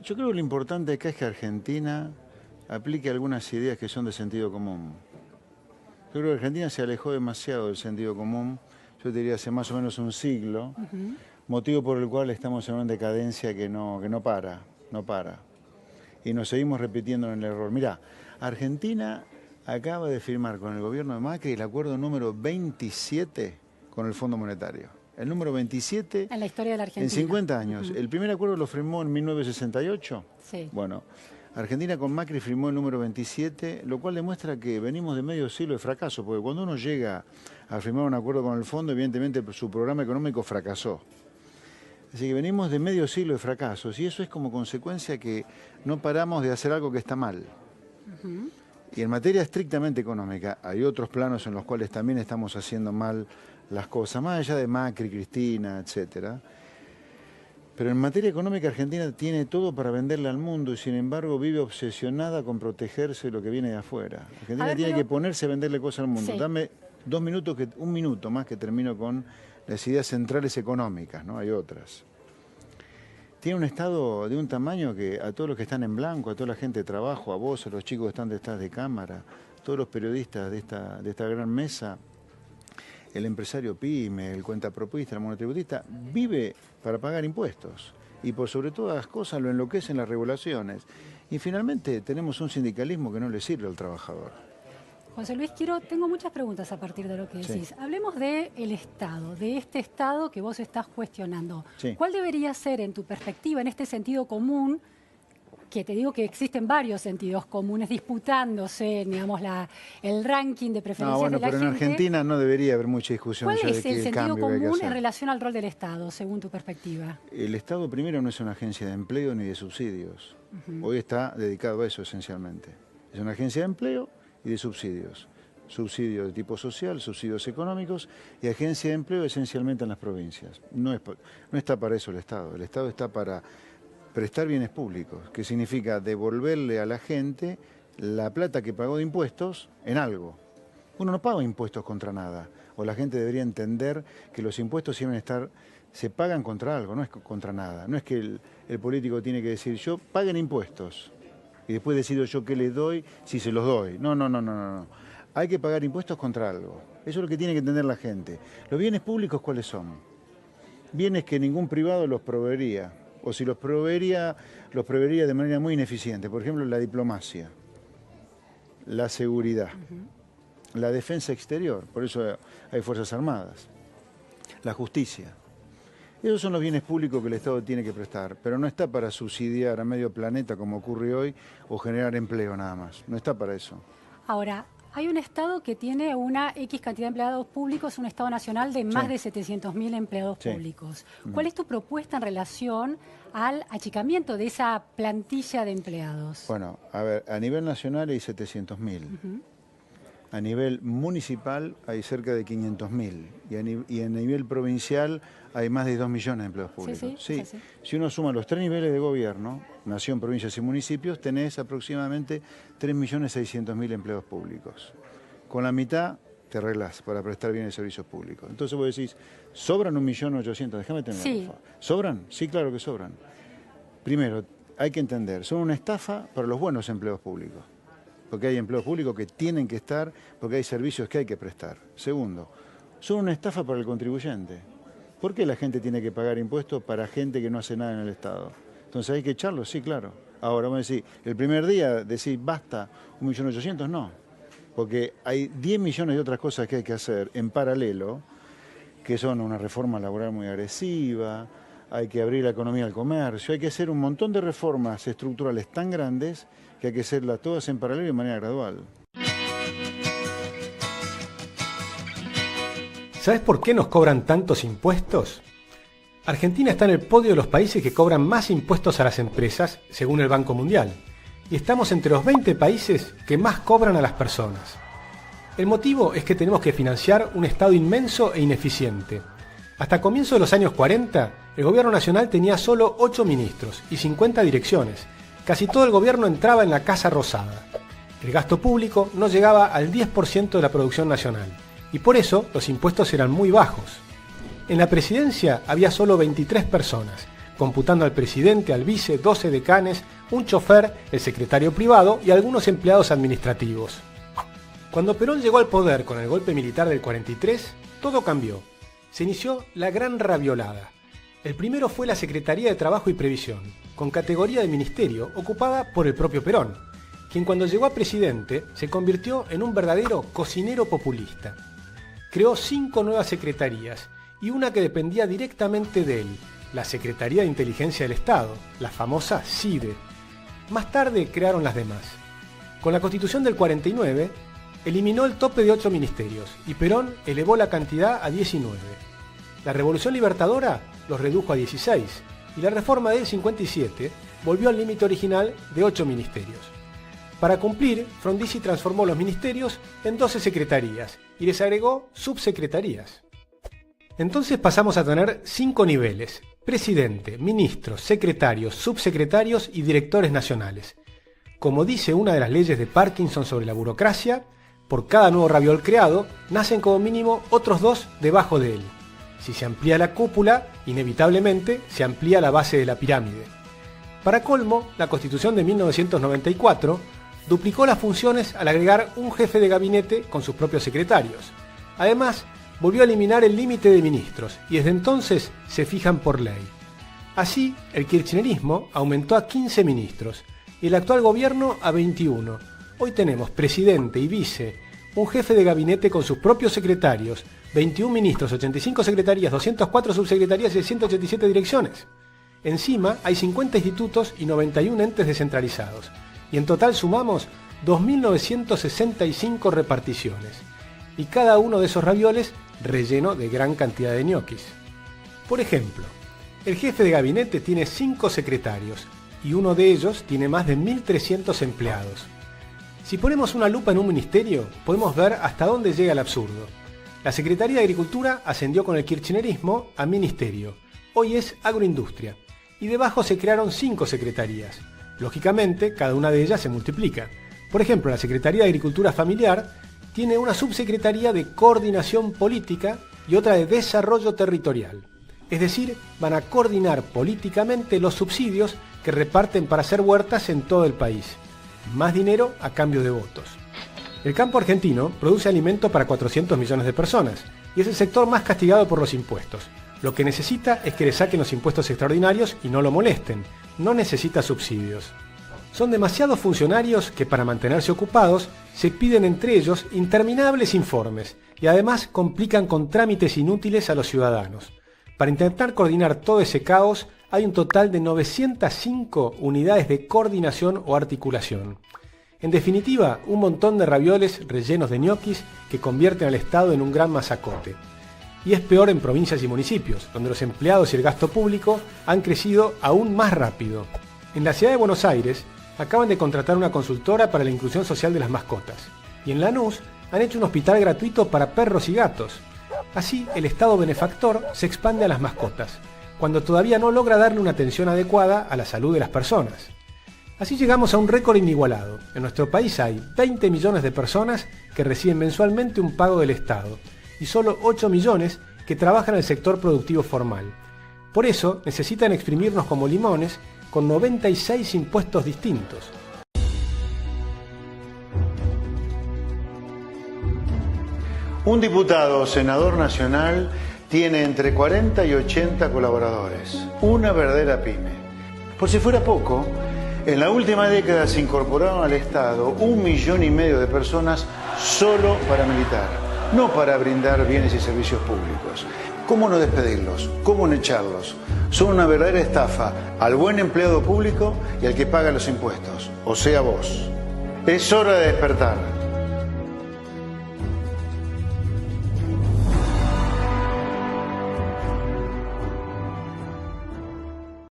Yo creo que lo importante acá es que Argentina aplique algunas ideas que son de sentido común. Yo creo que Argentina se alejó demasiado del sentido común, yo te diría hace más o menos un siglo, motivo por el cual estamos en una decadencia que no para. Y nos seguimos repitiendo en el error. Mirá, Argentina acaba de firmar con el gobierno de Macri el acuerdo número 27 con el Fondo Monetario. El número 27 en la historia de la Argentina. En 50 años. El primer acuerdo lo firmó en 1968. Sí. Bueno, Argentina con Macri firmó el número 27, lo cual demuestra que venimos de medio siglo de fracaso, porque cuando uno llega a firmar un acuerdo con el fondo, evidentemente su programa económico fracasó. Así que venimos de medio siglo de fracasos y eso es como consecuencia que no paramos de hacer algo que está mal. Y en materia estrictamente económica hay otros planos en los cuales también estamos haciendo mal las cosas, más allá de Macri, Cristina, etcétera. Pero en materia económica Argentina tiene todo para venderle al mundo y sin embargo vive obsesionada con protegerse de lo que viene de afuera. Argentina tiene que ponerse a venderle cosas al mundo. Sí. Dame un minuto más que termino con las ideas centrales económicas, ¿no? Hay otras. Tiene un Estado de un tamaño que a todos los que están en blanco, a toda la gente de trabajo, a vos, a los chicos que están detrás de cámara, a todos los periodistas de esta gran mesa, el empresario pyme, el cuentapropistas, el monotributista, vive para pagar impuestos. Y por sobre todas las cosas lo enloquecen las regulaciones. Y finalmente tenemos un sindicalismo que no le sirve al trabajador. José Luis, tengo muchas preguntas a partir de lo que decís. Sí. Hablemos del Estado, de este Estado que vos estás cuestionando. Sí. ¿Cuál debería ser, en tu perspectiva, en este sentido común, que te digo que existen varios sentidos comunes disputándose, digamos, el ranking de preferencias de la gente? Pero en Argentina no debería haber mucha discusión. ¿Cuál es el sentido común en hacer. relación al rol del Estado, según tu perspectiva? El Estado primero no es una agencia de empleo ni de subsidios. Hoy está dedicado a eso esencialmente. Es una agencia de empleo y de subsidios. Subsidios de tipo social, subsidios económicos y agencia de empleo esencialmente en las provincias. No está para eso el Estado. El Estado está para prestar bienes públicos, que significa devolverle a la gente la plata que pagó de impuestos en algo. Uno no paga impuestos contra nada, o la gente debería entender que los impuestos se pagan contra algo, no es contra nada. No es que el político tiene que decir, yo paguen impuestos, y después decido yo qué les doy, si se los doy. No. Hay que pagar impuestos contra algo. Eso es lo que tiene que entender la gente. ¿Los bienes públicos cuáles son? Bienes que ningún privado los proveería. O si los proveería de manera muy ineficiente. Por ejemplo, la diplomacia, la seguridad, la defensa exterior, por eso hay Fuerzas Armadas, la justicia. Esos son los bienes públicos que el Estado tiene que prestar, pero no está para subsidiar a medio planeta como ocurre hoy o generar empleo nada más. No está para eso. Ahora, hay un Estado que tiene una X cantidad de empleados públicos, un Estado nacional de más de 700.000 empleados públicos. ¿Cuál es tu propuesta en relación al achicamiento de esa plantilla de empleados? Bueno, a ver, a nivel nacional hay 700.000. A nivel municipal hay cerca de 500.000. Y a nivel provincial hay más de 2 millones de empleados públicos. Sí. Si uno suma los 3 niveles de gobierno, nación, provincias y municipios, tenés aproximadamente 3.600.000 empleados públicos. Con la mitad te arreglás para prestar bienes y servicios públicos. Entonces vos decís, ¿sobran 1.800.000? Déjame terminar, por favor. ¿Sobran? Sí, claro que sobran. Primero, hay que entender, son una estafa para los buenos empleos públicos. Porque hay empleos públicos que tienen que estar, porque hay servicios que hay que prestar. Segundo, son una estafa para el contribuyente. ¿Por qué la gente tiene que pagar impuestos para gente que no hace nada en el Estado? Entonces, ¿hay que echarlos? Sí, claro. Ahora, vamos a decir, el primer día decir basta, 1.800.000, no. Porque hay 10 millones de otras cosas que hay que hacer en paralelo, que son una reforma laboral muy agresiva, hay que abrir la economía al comercio, hay que hacer un montón de reformas estructurales tan grandes que hay que hacerlas todas en paralelo y de manera gradual. ¿Sabes por qué nos cobran tantos impuestos? Argentina está en el podio de los países que cobran más impuestos a las empresas, según el Banco Mundial, y estamos entre los 20 países que más cobran a las personas. El motivo es que tenemos que financiar un Estado inmenso e ineficiente. Hasta comienzos de los años 40, el gobierno nacional tenía solo 8 ministros y 50 direcciones. Casi todo el gobierno entraba en la Casa Rosada. El gasto público no llegaba al 10% de la producción nacional, y por eso los impuestos eran muy bajos. En la presidencia había solo 23 personas, computando al presidente, al vice, 12 decanes, un chofer, el secretario privado y algunos empleados administrativos. Cuando Perón llegó al poder con el golpe militar del 43, todo cambió. Se inició la gran raviolada. El primero fue la Secretaría de Trabajo y Previsión, con categoría de ministerio, ocupada por el propio Perón, quien cuando llegó a presidente se convirtió en un verdadero cocinero populista. Creó 5 nuevas secretarías y una que dependía directamente de él, la Secretaría de Inteligencia del Estado, la famosa CIDE. Más tarde crearon las demás. Con la Constitución del 49, eliminó el tope de 8 ministerios y Perón elevó la cantidad a 19. La Revolución Libertadora los redujo a 16 y la reforma del 57 volvió al límite original de 8 ministerios. Para cumplir, Frondizi transformó los ministerios en 12 secretarías y les agregó subsecretarías. Entonces pasamos a tener 5 niveles: presidente, ministros, secretarios, subsecretarios y directores nacionales. Como dice una de las leyes de Parkinson sobre la burocracia, por cada nuevo raviol creado, nacen como mínimo otros 2 debajo de él. Si se amplía la cúpula, inevitablemente se amplía la base de la pirámide. Para colmo, la Constitución de 1994 duplicó las funciones al agregar un jefe de gabinete con sus propios secretarios. Además, volvió a eliminar el límite de ministros y desde entonces se fijan por ley. Así, el kirchnerismo aumentó a 15 ministros y el actual gobierno a 21. Hoy tenemos presidente y vice, un jefe de gabinete con sus propios secretarios, 21 ministros, 85 secretarías, 204 subsecretarías y 187 direcciones. Encima hay 50 institutos y 91 entes descentralizados. Y en total sumamos 2.965 reparticiones. Y cada uno de esos ravioles relleno de gran cantidad de ñoquis. Por ejemplo, el jefe de gabinete tiene 5 secretarios y uno de ellos tiene más de 1.300 empleados. Si ponemos una lupa en un ministerio, podemos ver hasta dónde llega el absurdo. La Secretaría de Agricultura ascendió con el kirchnerismo a ministerio. Hoy es agroindustria. Y debajo se crearon 5 secretarías. Lógicamente, cada una de ellas se multiplica. Por ejemplo, la Secretaría de Agricultura Familiar tiene una subsecretaría de coordinación política y otra de desarrollo territorial. Es decir, van a coordinar políticamente los subsidios que reparten para hacer huertas en todo el país. Más dinero a cambio de votos. El campo argentino produce alimento para 400 millones de personas y es el sector más castigado por los impuestos. Lo que necesita es que le saquen los impuestos extraordinarios y no lo molesten. No necesita subsidios. Son demasiados funcionarios que para mantenerse ocupados se piden entre ellos interminables informes y además complican con trámites inútiles a los ciudadanos. Para intentar coordinar todo ese caos hay un total de 905 unidades de coordinación o articulación. En definitiva, un montón de ravioles rellenos de ñoquis que convierten al Estado en un gran masacote. Y es peor en provincias y municipios, donde los empleados y el gasto público han crecido aún más rápido. En la ciudad de Buenos Aires, acaban de contratar una consultora para la inclusión social de las mascotas. Y en Lanús, han hecho un hospital gratuito para perros y gatos. Así, el Estado benefactor se expande a las mascotas, cuando todavía no logra darle una atención adecuada a la salud de las personas. Así llegamos a un récord inigualado. En nuestro país hay 20 millones de personas que reciben mensualmente un pago del Estado y solo 8 millones que trabajan en el sector productivo formal. Por eso necesitan exprimirnos como limones con 96 impuestos distintos. Un diputado o senador nacional tiene entre 40 y 80 colaboradores. Una verdadera pyme. Por si fuera poco, en la última década se incorporaron al Estado 1,5 millones de personas solo para militar, no para brindar bienes y servicios públicos. ¿Cómo no despedirlos? ¿Cómo no echarlos? Son una verdadera estafa al buen empleado público y al que paga los impuestos, o sea vos. Es hora de despertar.